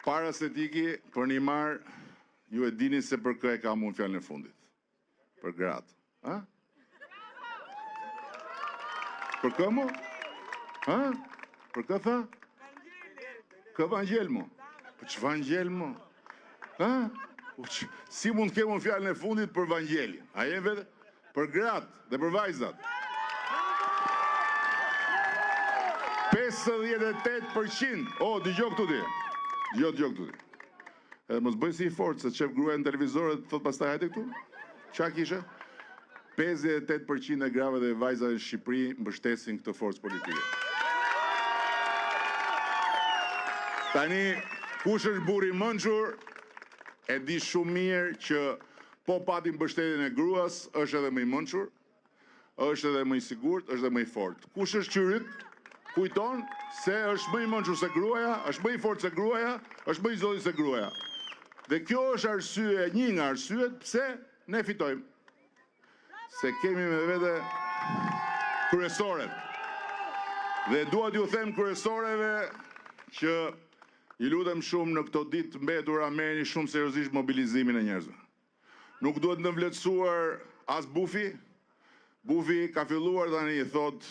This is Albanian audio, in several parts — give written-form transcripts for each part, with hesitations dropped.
Para se tiki, për një marë, ju e dini se për kë e kam unë fjallën e fundit. Për gratë. Ha? Për kë mu? Ha? Për kë tha? Kë vangjel mu? Për që vangjel mu? Ha? Si mund të kemë unë fjallën e fundit për vangjeli? A jenë vete? Për gratë dhe për vajzat. 58%. O, dëgjoj këtu ti. Dëgjoj këtu ti. Edhe mos bëj si i fortë, se qef gruaja në televizore të thot pastaj hajde këtu. Qa kishe? 58% e grave dhe vajzave në Shqipëri mbështesin këtë forcë politike. Tani, kush është burri mençur, e di shumë mirë që po pati mbështetjen e gruas, është edhe më i mençur, është edhe më i sigurt, është edhe më i fortë. Kush është qyryt? Kujton se është më i mençur se gruaja, është më i fortë se gruaja, është më i zoti se gruaja. Dhe kjo është arsye, një nga arsyet pse ne fitojmë. Se kemi me vete kryesoret. Dhe dua t'ju them kryesoreve që i lutem shumë në këto ditë mbetura merrni shumë seriozisht mobilizimin e njerëzve. Nuk duhet të vlerësuar as bufi. Bufi ka filluar tani i thot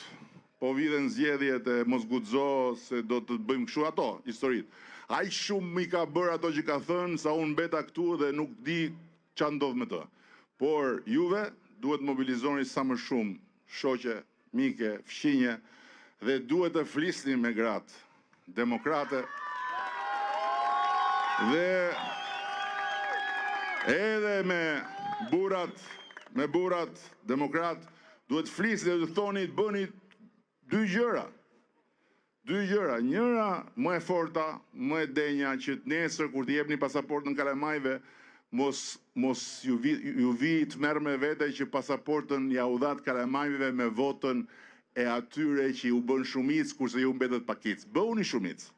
po viden zgjedhjet e mos guxo se do të bëjmë kështu ato, historitë. Aq shumë mi ka bërë ato që ka thënë sa unë mbeta këtu dhe nuk di ç'a ndodh me të. Por juve duhet mobilizoni sa më shumë shoqe, mike, fqinje dhe duhet të flisni me gratë demokrate dhe edhe me burrat demokrat duhet flisni dhe të thoni të bëni dy gjëra. Njëra më e forta, më e denja që nesër kur t'i jepni pasaportën kalamajve mos ju vi të merr me vete që pasaportën ja u dhat kalamajve me votën e atyre që u bën shumicë kurse ju mbetet pakicë. Bëuni shumicë.